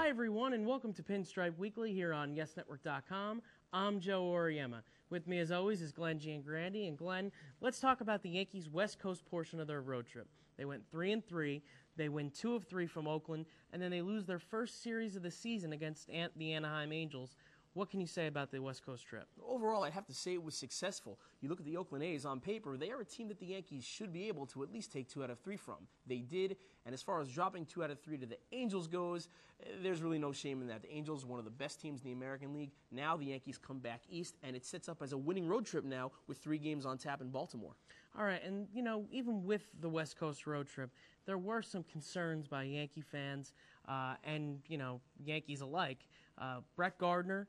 Hi, everyone, and welcome to Pinstripe Weekly here on YesNetwork.com. I'm Joe Oriema. With me, as always, is Glenn Giangrandi. And Glenn, let's talk about the Yankees' West Coast portion of their road trip. They went 3-3. They win 2 of 3 from Oakland, and then they lose their first series of the season against the Anaheim Angels. What can you say about the West Coast trip? Overall, I'd have to say it was successful. You look at the Oakland A's on paper, they are a team that the Yankees should be able to at least take 2 out of 3 from. They did, and as far as dropping 2 out of 3 to the Angels goes, there's really no shame in that. The Angels are one of the best teams in the American League. Now the Yankees come back east, and it sets up as a winning road trip now with 3 games on tap in Baltimore. All right, and, even with the West Coast road trip, there were some concerns by Yankee fans and, Yankees alike. Brett Gardner,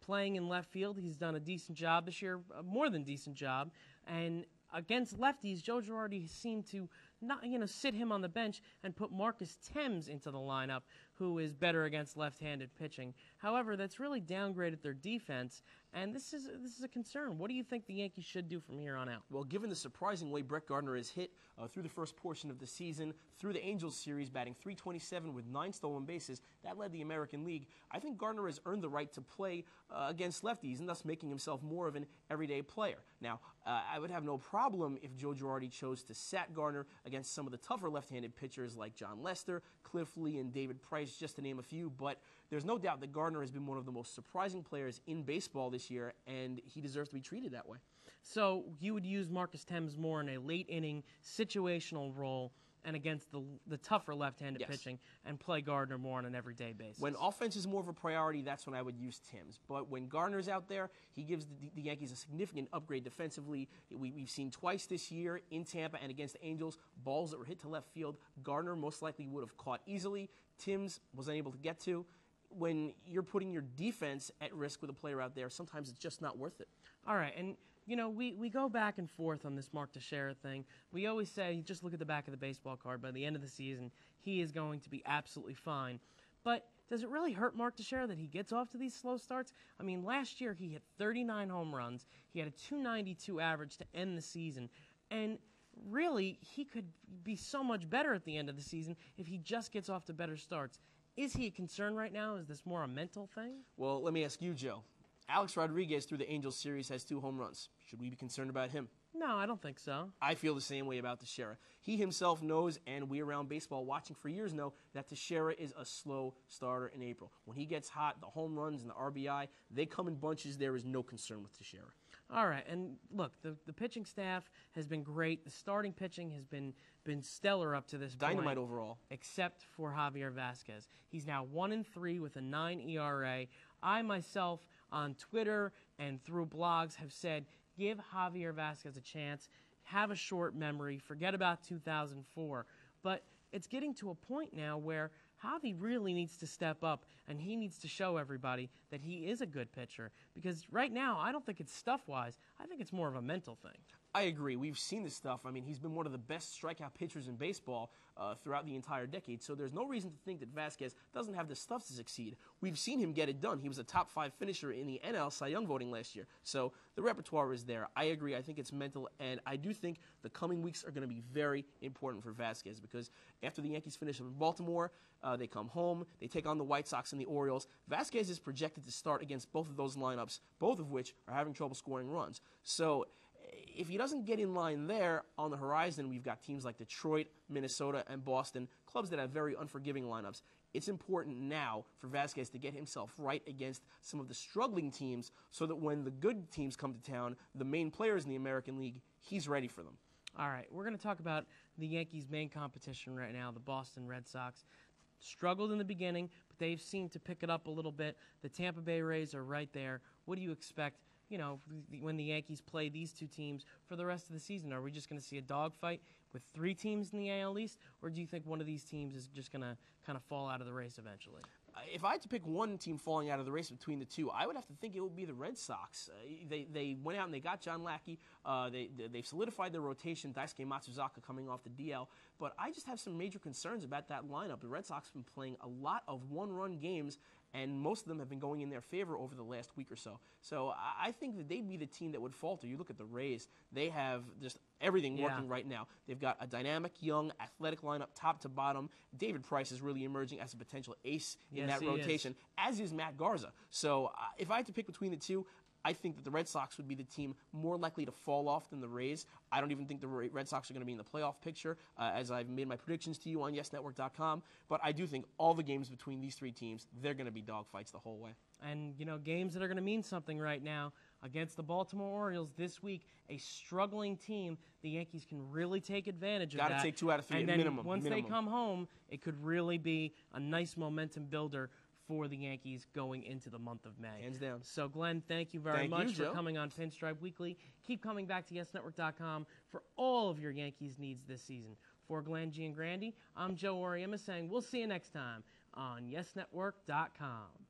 playing in left field, he's done a decent job this year, a more than decent job. And against lefties, Joe Girardi seemed to not, sit him on the bench and put Marcus Thames into the lineup, who is better against left-handed pitching. However, that's really downgraded their defense, and this is a concern. What do you think the Yankees should do from here on out? Well, given the surprising way Brett Gardner has hit through the first portion of the season, through the Angels series, batting .327 with 9 stolen bases, that led the American League. I think Gardner has earned the right to play against lefties, and thus making himself more of an everyday player. Now, I would have no problem if Joe Girardi chose to sat Gardner against some of the tougher left-handed pitchers like John Lester, Cliff Lee, and David Price, just to name a few, but there's no doubt that Gardner has been one of the most surprising players in baseball this year, and he deserves to be treated that way. So you would use Marcus Thames more in a late-inning situational role and against the tougher left-handed pitching, and play Gardner more on an everyday basis. When offense is more of a priority, that's when I would use Thames. But when Gardner's out there, he gives the Yankees a significant upgrade defensively. We've seen twice this year in Tampa and against the Angels, balls that were hit to left field, Gardner most likely would have caught easily. Thames was unable to get to. When you're putting your defense at risk with a player out there, sometimes it's just not worth it. All right, and we go back and forth on this Mark Teixeira thing. We always say, just look at the back of the baseball card. By the end of the season, he is going to be absolutely fine. But does it really hurt Mark Teixeira that he gets off to these slow starts? I mean, last year he hit 39 home runs. He had a .292 average to end the season. And really, he could be so much better at the end of the season if he just gets off to better starts. Is he a concern right now? Is this more a mental thing? Well, let me ask you, Joe. Alex Rodriguez through the Angels series has 2 home runs. Should we be concerned about him? No, I don't think so. I feel the same way about Teixeira. He himself knows, and we around baseball watching for years know, that Teixeira is a slow starter in April. When he gets hot, the home runs and the RBI, they come in bunches. There is no concern with Teixeira. All right, and look, the pitching staff has been great. The starting pitching has been stellar up to this point. Dynamite overall. Except for Javier Vazquez. He's now 1-3 with a 9 ERA. I myself, on Twitter and through blogs, have said, give Javier Vazquez a chance, have a short memory, forget about 2004. But it's getting to a point now where Javi really needs to step up, and he needs to show everybody that he is a good pitcher. Because right now, I don't think it's stuff-wise. I think it's more of a mental thing. I agree. We've seen this stuff. I mean, he's been one of the best strikeout pitchers in baseball throughout the entire decade, so there's no reason to think that Vazquez doesn't have the stuff to succeed. We've seen him get it done. He was a top 5 finisher in the NL Cy Young voting last year, so the repertoire is there. I agree. I think it's mental, and I do think the coming weeks are going to be very important for Vazquez because after the Yankees finish up in Baltimore, they come home, they take on the White Sox and the Orioles. Vazquez is projected to start against both of those lineups, both of which are having trouble scoring runs. So if he doesn't get in line there, on the horizon, we've got teams like Detroit, Minnesota, and Boston, clubs that have very unforgiving lineups. It's important now for Vazquez to get himself right against some of the struggling teams so that when the good teams come to town, the main players in the American League, he's ready for them. All right, we're going to talk about the Yankees' main competition right now, the Boston Red Sox. Struggled in the beginning, but they've seemed to pick it up a little bit. The Tampa Bay Rays are right there. What do you expect, when the Yankees play these 2 teams for the rest of the season? Are we just going to see a dogfight with 3 teams in the AL East, or do you think one of these teams is just going to kind of fall out of the race eventually? If I had to pick one team falling out of the race between the 2, I would have to think it would be the Red Sox. They went out and they got John Lackey. They've solidified their rotation, Daisuke Matsuzaka coming off the DL. But I just have some major concerns about that lineup. The Red Sox have been playing a lot of one-run games, and most of them have been going in their favor over the last week or so. So I think that they'd be the team that would falter. You look at the Rays, they have just everything working right now. They've got a dynamic, young, athletic lineup top to bottom. David Price is really emerging as a potential ace in that rotation, as is Matt Garza. So if I had to pick between the two, I think that the Red Sox would be the team more likely to fall off than the Rays. I don't even think the Red Sox are going to be in the playoff picture, as I've made my predictions to you on YesNetwork.com. But I do think all the games between these three teams, they're going to be dogfights the whole way. And, you know, games that are going to mean something right now. Against the Baltimore Orioles this week, a struggling team, the Yankees can really take advantage of that. Got to take 2 out of 3 and at then minimum. Once they come home, it could really be a nice momentum builder for the Yankees going into the month of May. Hands down. So, Glenn, thank you very much for coming on Pinstripe Weekly. Keep coming back to YesNetwork.com for all of your Yankees needs this season. For Glenn Giangrandi, I'm Joe Oriema saying we'll see you next time on YesNetwork.com.